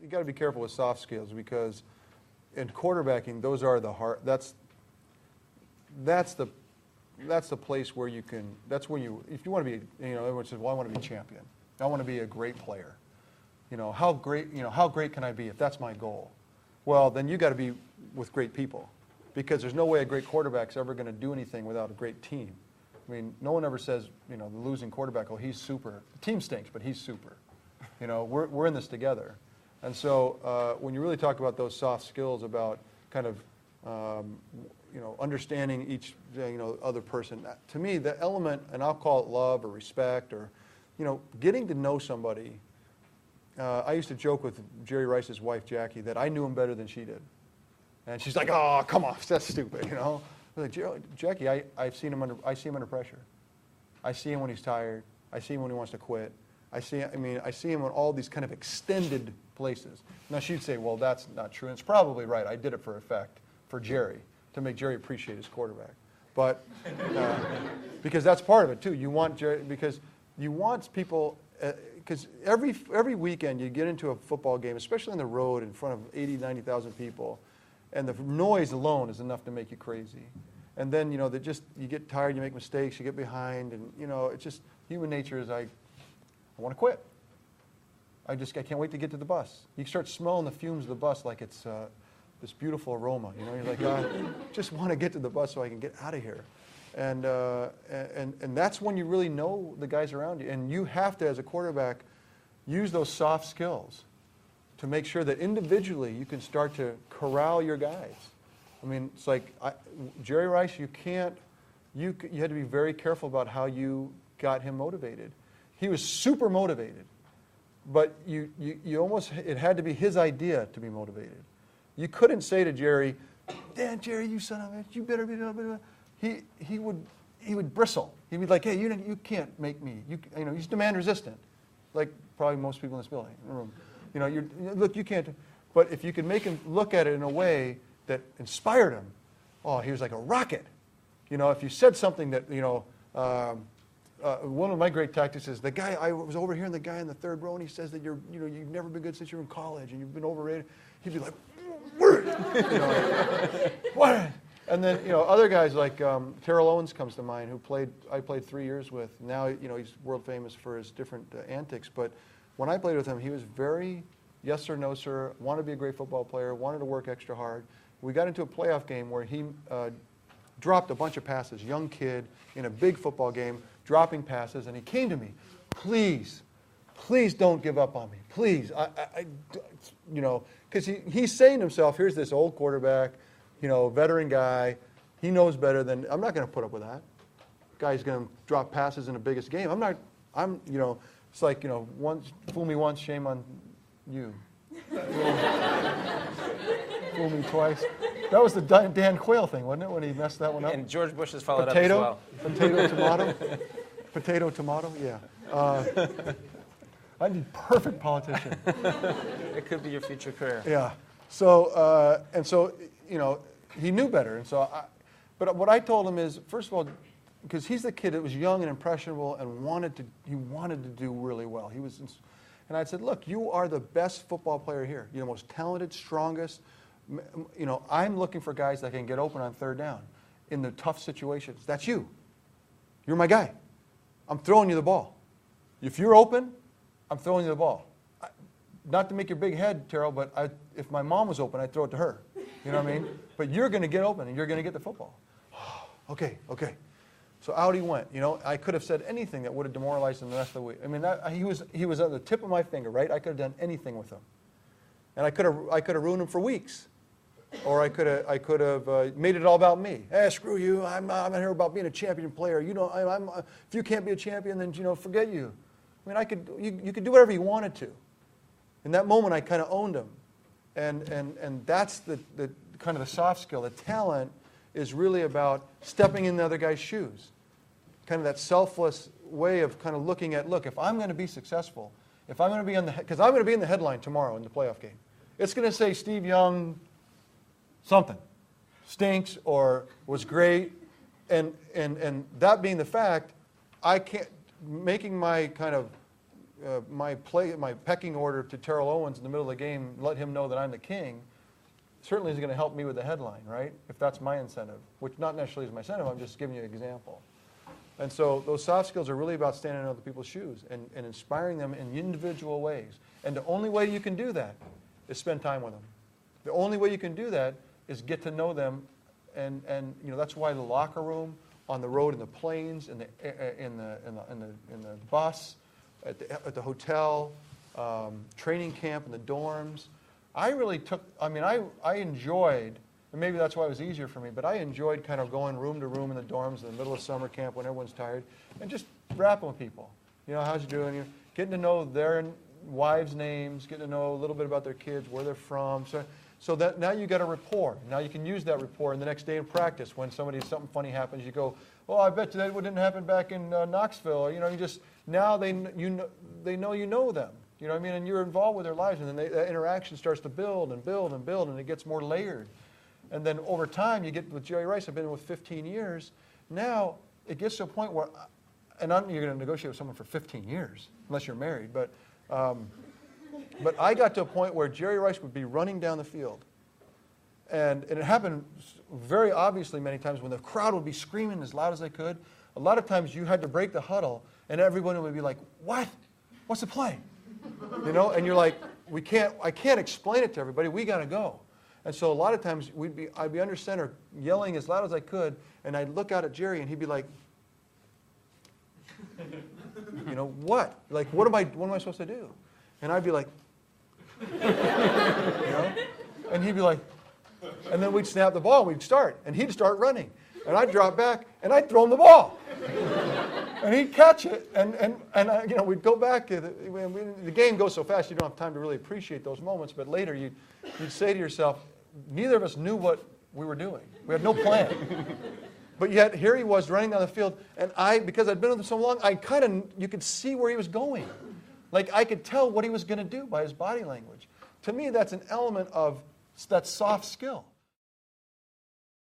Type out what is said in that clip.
you got to be careful with soft skills, because in quarterbacking, those are the hard. That's the place where you can. That's where you, if you want to be, everyone says, well, I want to be a champion. I want to be a great player. How great can I be if that's my goal? Well, then you got to be with great people, because there's no way a great quarterback's ever going to do anything without a great team. I mean, no one ever says, the losing quarterback, oh, he's super. The team stinks, but he's super. We're in this together. And so when you really talk about those soft skills about kind of, understanding each, other person, to me, the element, and I'll call it love or respect or, getting to know somebody. I used to joke with Jerry Rice's wife, Jackie, that I knew him better than she did. And she's like, oh, come on, that's stupid, I'm like, Jackie, I see him under pressure. I see him when he's tired. I see him when he wants to quit. I see him in all these kind of extended places. Now, she'd say, well, that's not true. And it's probably right. I did it for effect, for Jerry, to make Jerry appreciate his quarterback. But because that's part of it, too. You want Jerry, because you want people, because every weekend you get into a football game, especially on the road in front of 80, 90,000 people, and the noise alone is enough to make you crazy. And then, you get tired, you make mistakes, you get behind, and, it's just human nature is I want to quit. I can't wait to get to the bus. You start smelling the fumes of the bus like it's this beautiful aroma. You're like, I just want to get to the bus so I can get out of here. And that's when you really know the guys around you. And you have to, as a quarterback, use those soft skills to make sure that individually you can start to corral your guys. I mean, it's like Jerry Rice, you had to be very careful about how you got him motivated. He was super motivated, but you almost, it had to be his idea to be motivated. You couldn't say to Jerry, Dan, Jerry, you son of a bitch, you better be, blah, blah, blah. He would bristle. He'd be like, hey, you can't make me. He's demand resistant, like probably most people in this building, in the room. Look, you can't. But if you could make him look at it in a way that inspired him, oh, he was like a rocket. If you said something that, one of my great tactics is the guy, I was overhearing the guy in the third row, and he says that you've never been good since you were in college, and you've been overrated. He'd be like, what? And then, other guys like Terrell Owens comes to mind, I played 3 years with. Now, he's world famous for his different antics. But when I played with him, he was very yes sir, no sir, wanted to be a great football player, wanted to work extra hard. We got into a playoff game where he dropped a bunch of passes, young kid in a big football game, dropping passes, and he came to me, please don't give up on me, please. Because he's saying to himself, here's this old quarterback, veteran guy. He knows better than, I'm not going to put up with that. Guy's going to drop passes in the biggest game. It's like, fool me once, shame on you. Fool me twice. That was the Dan Quayle thing, wasn't it, when he messed that one up? And George Bush has followed up as well. Potato, tomato, yeah. I'd be perfect politician. It could be your future career. Yeah. So, he knew better. And so, but what I told him is, first of all, because he's the kid that was young and impressionable and he wanted to do really well. And I said, look, you are the best football player here. You're the most talented, strongest. I'm looking for guys that can get open on third down in the tough situations. That's you. You're my guy. I'm throwing you the ball. If you're open, I'm throwing you the ball. Not to make your big head, Terrell, but if my mom was open, I'd throw it to her. You know what I mean? But you're going to get open, and you're going to get the football. Okay. So out he went. I could have said anything that would have demoralized him the rest of the week. I mean, he was on the tip of my finger, right? I could have done anything with him, and I could have ruined him for weeks, or I could have made it all about me. Hey, screw you! I'm not here about being a champion player. If you can't be a champion, then forget you. I mean, you could do whatever you wanted to. In that moment, I kind of owned him, and that's the kind of the soft skill. The talent is really about stepping in the other guy's shoes. Kind of that selfless way of kind of looking at, look, if I'm going to be successful, if I'm going to be because I'm going to be in the headline tomorrow in the playoff game. It's going to say Steve Young something, stinks or was great, and that being the fact, I can't, making my kind of my pecking order to Terrell Owens in the middle of the game, let him know that I'm the king, certainly is going to help me with the headline, right? If that's my incentive, which not necessarily is my incentive, I'm just giving you an example. And so those soft skills are really about standing in other people's shoes and inspiring them in individual ways. And the only way you can do that is spend time with them. The only way you can do that is get to know them, and that's why the locker room, on the road, in the planes, in the bus, at the hotel, training camp, in the dorms. I enjoyed, and maybe that's why it was easier for me, but I enjoyed kind of going room to room in the dorms in the middle of summer camp when everyone's tired and just rapping with people. How's you doing? Getting to know their wives' names, getting to know a little bit about their kids, where they're from. So that now you got a rapport. Now you can use that rapport in the next day in practice when something funny happens. You go, "Oh, I bet you that didn't happen back in Knoxville." Now they know you know them. You know what I mean? And you're involved with their lives, and then that interaction starts to build and build and build, and it gets more layered. And then over time, you get with Jerry Rice. I've been with 15 years. Now it gets to a point where, you're going to negotiate with someone for 15 years, unless you're married. But I got to a point where Jerry Rice would be running down the field. And it happened very obviously many times when the crowd would be screaming as loud as they could. A lot of times you had to break the huddle, and everyone would be like, "What? What's the play?" And you're like, I can't explain it to everybody. We got to go. And so a lot of times I'd be under center yelling as loud as I could, and I'd look out at Jerry, and he'd be like, "What? Like, what am I supposed to do?" And I'd be like, and he'd be like, and then we'd snap the ball, and we'd start, and he'd start running, and I'd drop back, and I'd throw him the ball, and he'd catch it, and we'd go back. The game goes so fast, you don't have time to really appreciate those moments. But later, you'd say to yourself, neither of us knew what we were doing. We had no plan. But yet here he was running down the field, and because I'd been with him so long, you could see where he was going. Like I could tell what he was going to do by his body language. To me, that's an element of that soft skill.